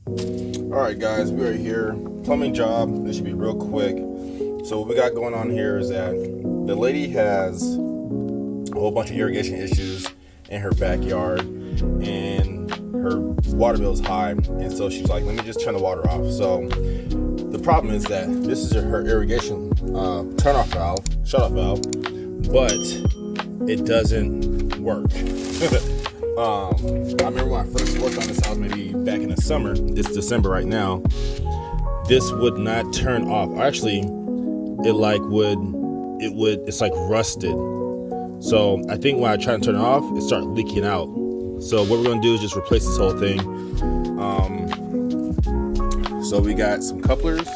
Alright guys, we are here. Plumbing job. This should be real quick. So what we got going on here is that the lady has a whole bunch of irrigation issues in her backyard and her water bill is high, and so she's like, let me just turn the water off. So the problem is that this is her irrigation turn-off valve, shut-off valve, but it doesn't work. I remember when I first worked on this house, maybe back in the summer, it's December right now, this would not turn off. Actually, it's like rusted. So I think when I try to turn it off, it started leaking out. So what we're gonna do is just replace this whole thing. So we got some couplers,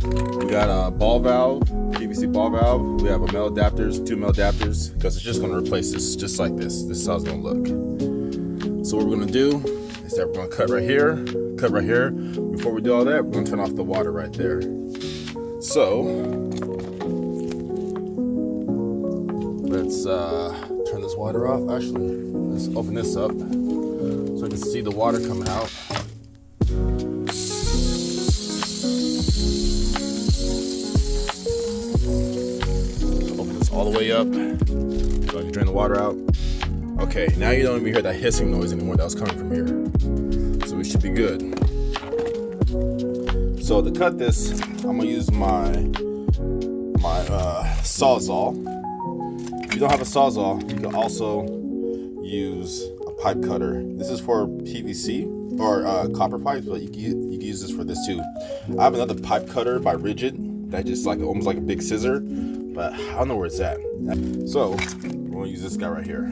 we got a ball valve, PVC ball valve, we have a male adapters, 2 male adapters, because it's just gonna replace this just like this. This is how it's gonna look. So what we're gonna do is that we're gonna cut right here. Before we do all that, we're gonna turn off the water right there. So let's turn this water off. Actually, let's open this up so we can see the water coming out. Open this all the way up so I can drain the water out. Okay, now you don't even hear that hissing noise anymore that was coming from here. So we should be good. So to cut this, I'm gonna use my Sawzall. If you don't have a Sawzall, you can also use a pipe cutter. This is for PVC or copper pipes, but you can use this for this too. I have another pipe cutter by Rigid that just like almost like a big scissor, but I don't know where it's at. So we're gonna use this guy right here.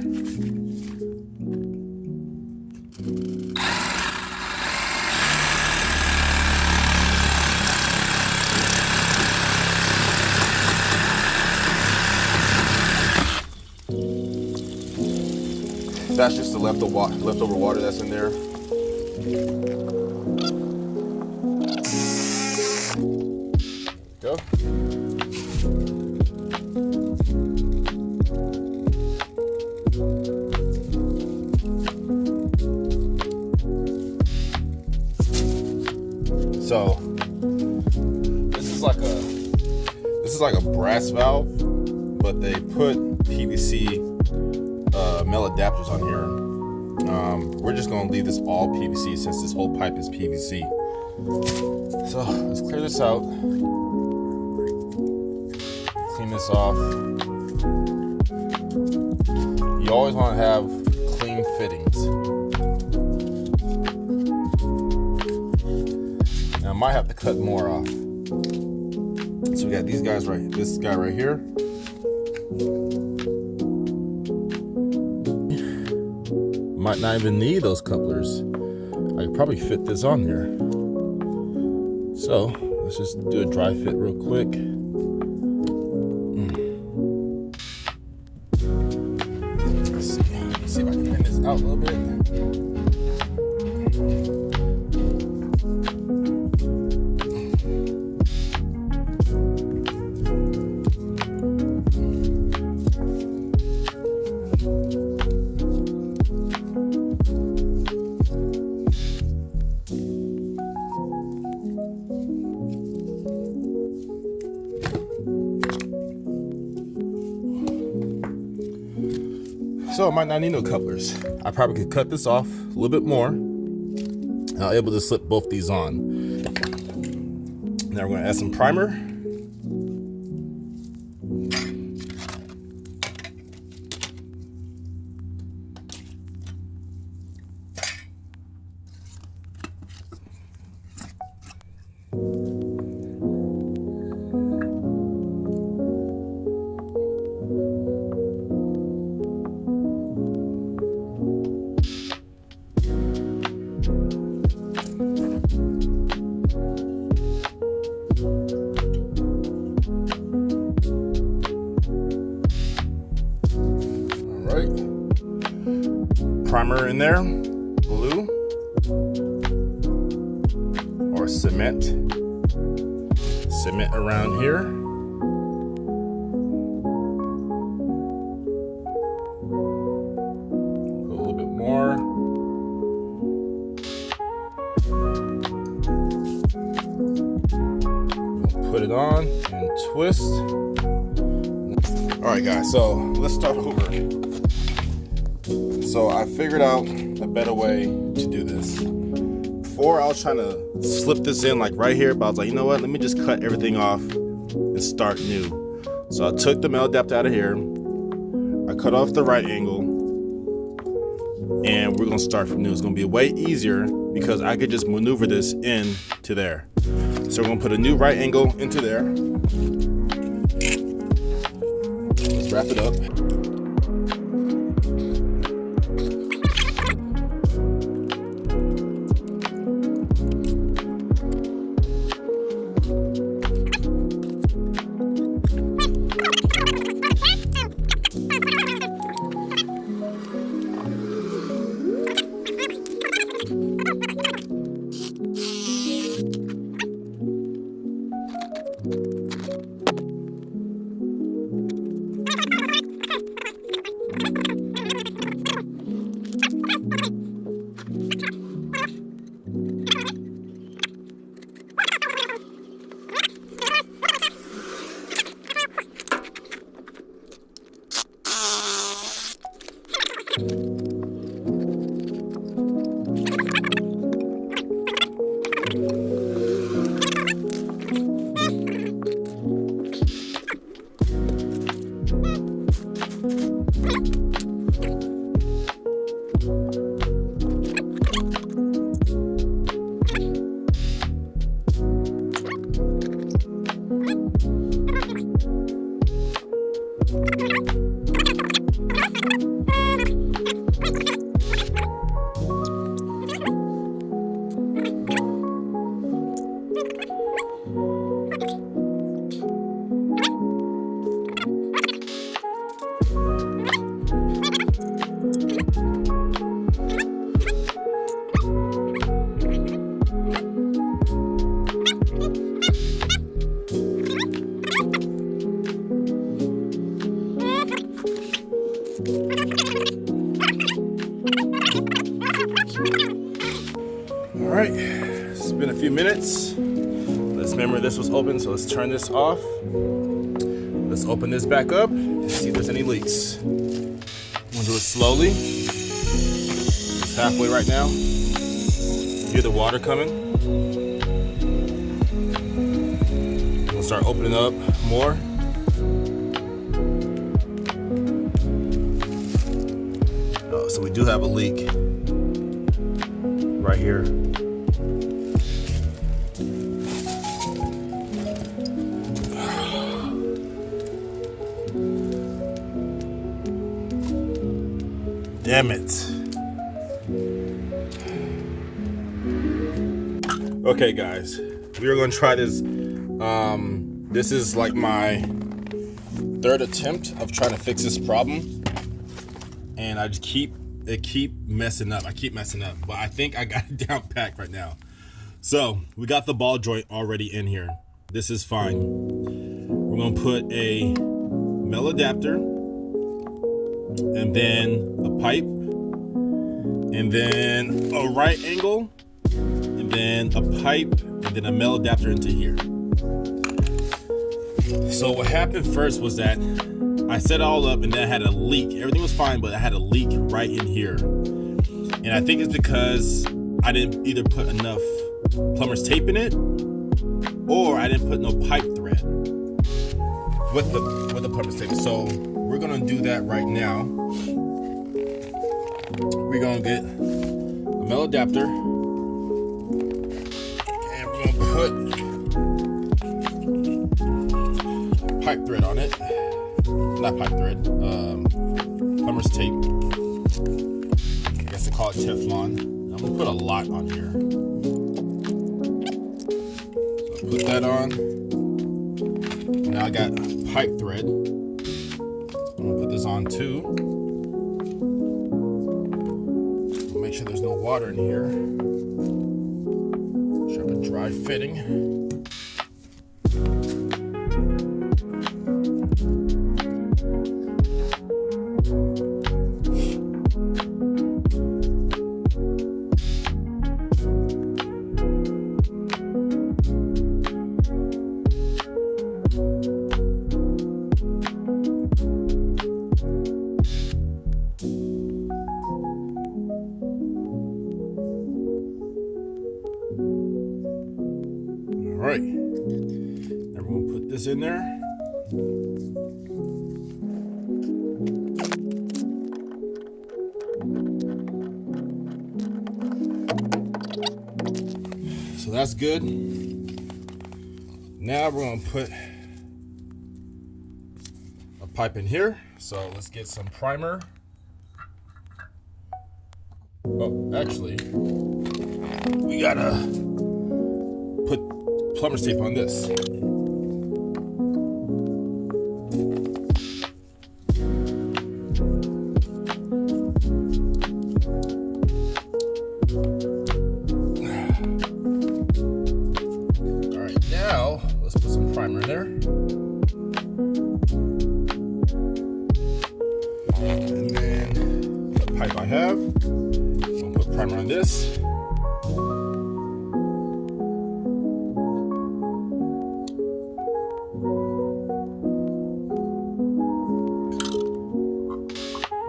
That's just the leftover water that's in there. Go. So this is like a brass valve, but they put PVC male adapters on here. We're just gonna leave this all PVC since this whole pipe is PVC. So let's clear this out, clean this off. You always want to have clean fittings. Now I might have to cut more off. So we got these guys this guy right here. Might not even need those couplers. I could probably fit this on there. So let's just do a dry fit real quick. Let's see if I can bend this out a little bit. So I might not need no couplers. I probably could cut this off a little bit more. I'll be able to slip both these on. Now we're gonna add some primer. Primer in there, glue or cement around here. Put a little bit more. Put it on and twist. All right, guys, so let's start over. So I figured out a better way to do this. Before, I was trying to slip this in like right here, but I was like, you know what? Let me just cut everything off and start new. So I took the metal adapter out of here. I cut off the right angle, and we're gonna start from new. It's gonna be way easier because I could just maneuver this in to there. So we're gonna put a new right angle into there. Let's wrap it up. All right, it's been a few minutes. Let's remember this was open, so let's turn this off. Let's open this back up and see if there's any leaks. I'm gonna do it slowly. It's halfway right now. Hear the water coming. We'll start opening up more. Oh, so we do have a leak right here. Damn it. Okay, guys, we are gonna try this. This is like my third attempt of trying to fix this problem, and I just keep messing up. I keep messing up, but I think I got it down packed right now. So we got the ball joint already in here. This is fine. We're gonna put a metal adapter, and then a pipe, and then a right angle, and then a pipe, and then a metal adapter into here. So what happened first was that I set it all up, and then I had a leak. Everything was fine, but I had a leak right in here. And I think it's because I didn't either put enough plumber's tape in it, or I didn't put no pipe thread with the plumber's tape. So we're gonna do that right now. We're gonna get a metal adapter, and we're gonna put pipe thread on it. Not pipe thread, plumber's tape. I guess they call it Teflon. I'm gonna put a lot on here. So put that on. Now I got pipe thread. I'm gonna put this on too. Make sure there's no water in here. Should have a dry fitting. right, and we're gonna put this in there. So that's good. Now we're gonna put a pipe in here. So let's get some primer. Oh, actually, we gotta put plumber's tape on this. All right, now let's put some primer in there. And then the pipe I have, I'll put primer on this.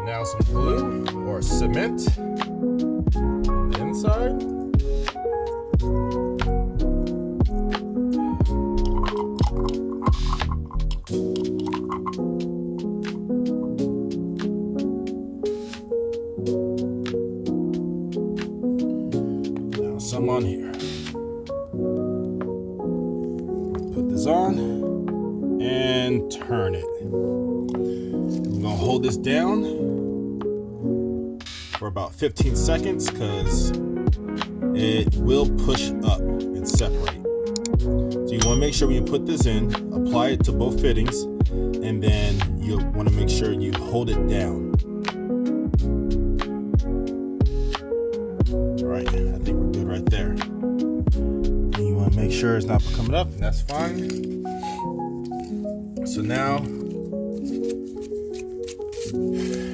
Now some glue or cement on the inside. Now some on here. Put this on and turn it. I'm gonna hold this down for about 15 seconds because it will push up and separate. So you want to make sure when you put this in, apply it to both fittings, and then you want to make sure you hold it down. All right, I think we're good right there. And you want to make sure it's not coming up, and that's fine. So now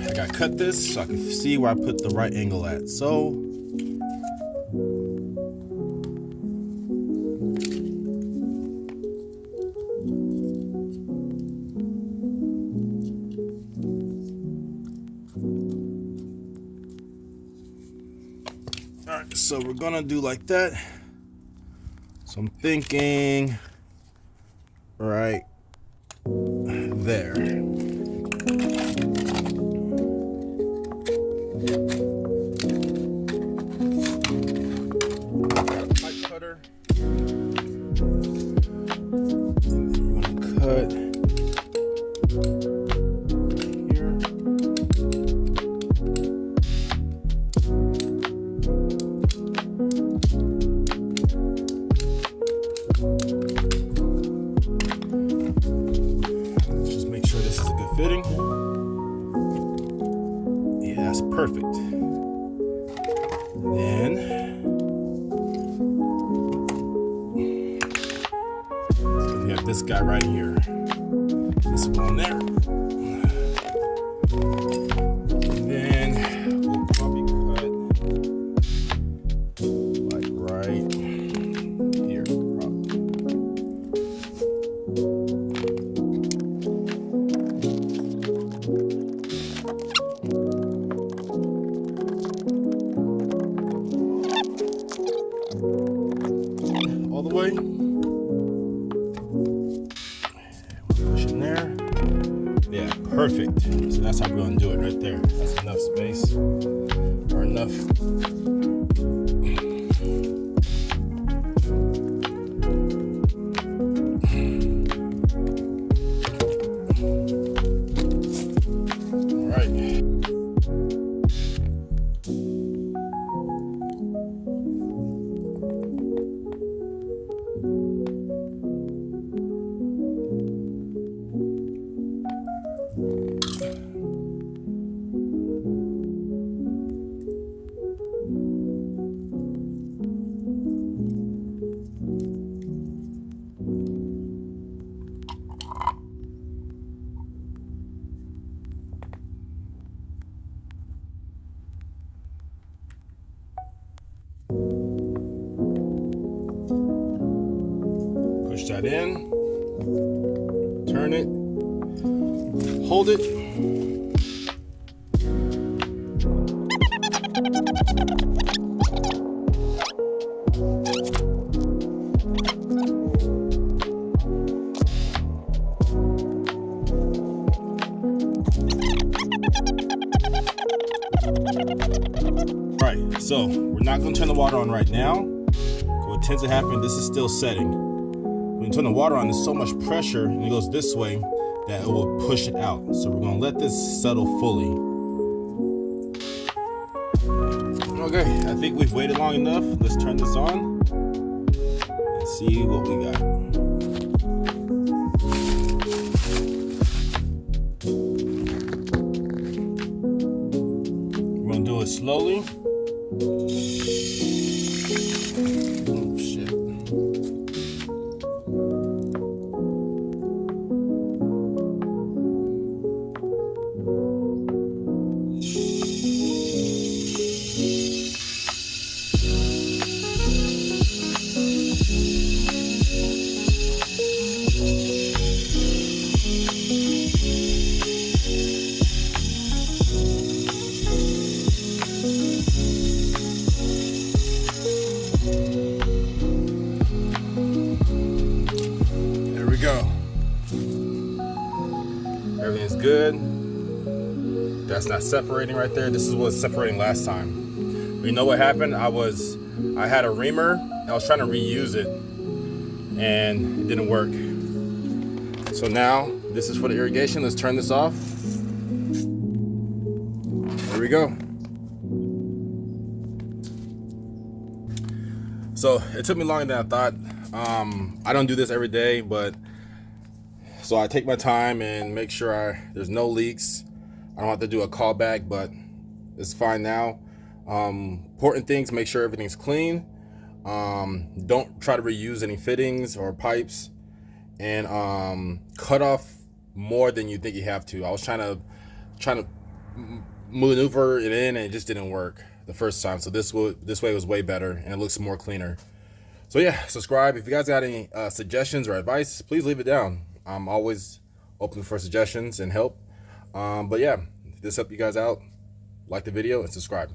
I gotta cut this so I can see where I put the right angle at. So all right, so we're gonna do like that. So I'm thinking right there. Cut here. Just make sure this is a good fitting. Yeah, that's perfect. Then we have this guy right here. This one there. And then we'll probably cut like right here, probably. All the way. Push in there. Yeah, perfect. So that's how we're gonna do it right there. That's enough space or enough. All right. Push that in, turn it, hold it. So we're not going to turn the water on right now. What tends to happen, this is still setting. When you turn the water on, there's so much pressure and it goes this way that it will push it out. So we're going to let this settle fully. Okay, I think we've waited long enough. Let's turn this on and see what we got. We're going to do it slowly. Oh, shit. Go. Everything's good. That's not separating right there. This is what was separating last time. But you know what happened? I had a reamer. I was trying to reuse it and it didn't work. So now this is for the irrigation. Let's turn this off. There we go. So it took me longer than I thought. I don't do this every day, but so I take my time and make sure there's no leaks. I don't have to do a callback, but it's fine now. Important things, make sure everything's clean. Don't try to reuse any fittings or pipes, and cut off more than you think you have to. I was trying to maneuver it in and it just didn't work the first time. So this way was way better and it looks more cleaner. So yeah, subscribe. If you guys got any suggestions or advice, please leave it down. I'm always open for suggestions and help. But yeah, if this helped you guys out, like the video and subscribe.